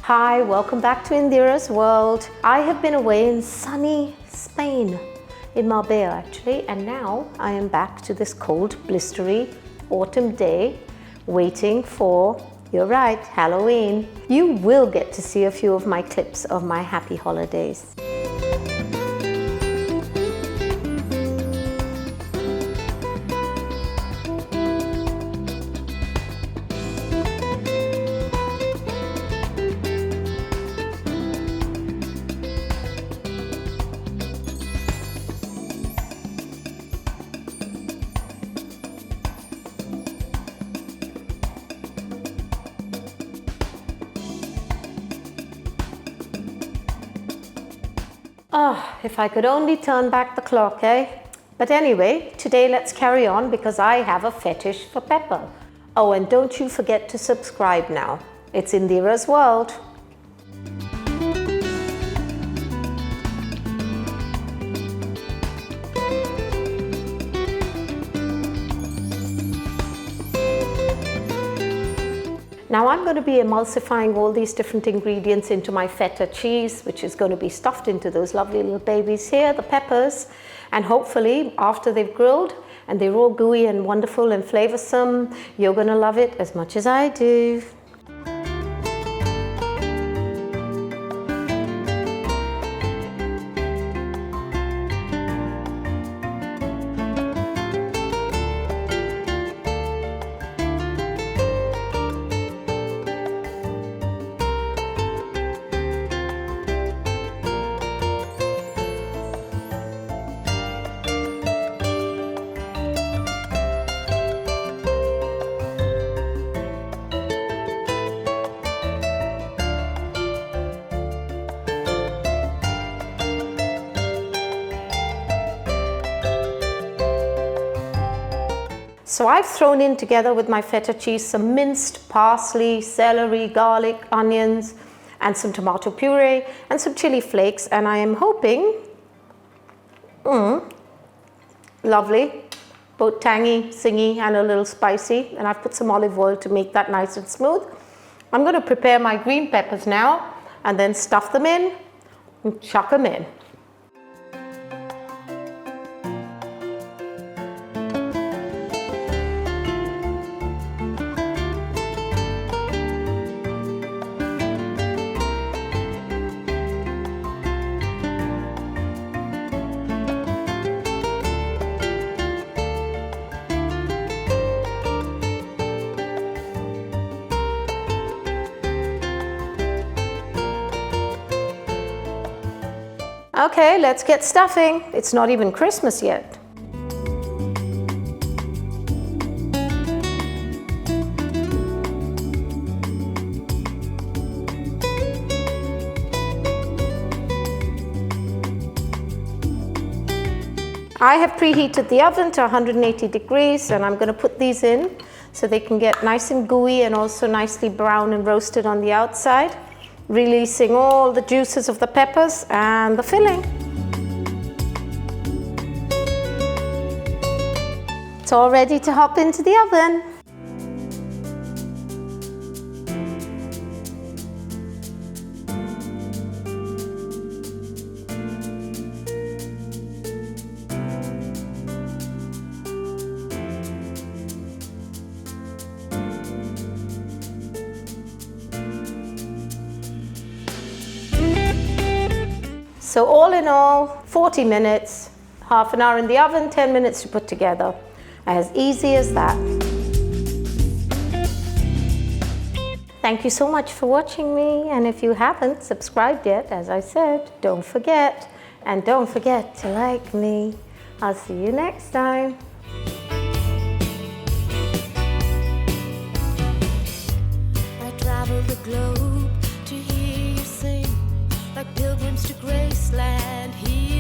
Hi, welcome back to Indira's World. I have been away in sunny Spain, in Marbella actually, and now I am back to this cold, blistery autumn day, waiting for, you're right, Halloween. You will get to see a few of my clips of my happy holidays. Oh, if I could only turn back the clock, eh? But anyway, today let's carry on because I have a fetish for pepper. Oh, and don't you forget to subscribe now. It's Indira's World. Now I'm going to be emulsifying all these different ingredients into my feta cheese, which is going to be stuffed into those lovely little babies here, the peppers. And hopefully after they've grilled and they're all gooey and wonderful and flavoursome, you're going to love it as much as I do. So I've thrown in together with my feta cheese some minced parsley, celery, garlic, onions, and some tomato puree and some chili flakes. And I am hoping, lovely, both tangy, singy, and a little spicy. And I've put some olive oil to make that nice and smooth. I'm going to prepare my green peppers now and then stuff them in and chuck them in. Okay, let's get stuffing. It's not even Christmas yet. I have preheated the oven to 180 degrees and I'm going to put these in so they can get nice and gooey and also nicely brown and roasted on the outside, releasing all the juices of the peppers and the filling. It's all ready to hop into the oven. So all in all, 40 minutes, half an hour in the oven, 10 minutes to put together. As easy as that. Thank you so much for watching me. And if you haven't subscribed yet, as I said, don't forget. And don't forget to like me. I'll see you next time. I travel the globe to hear you sing, like pilgrims to Graceland here.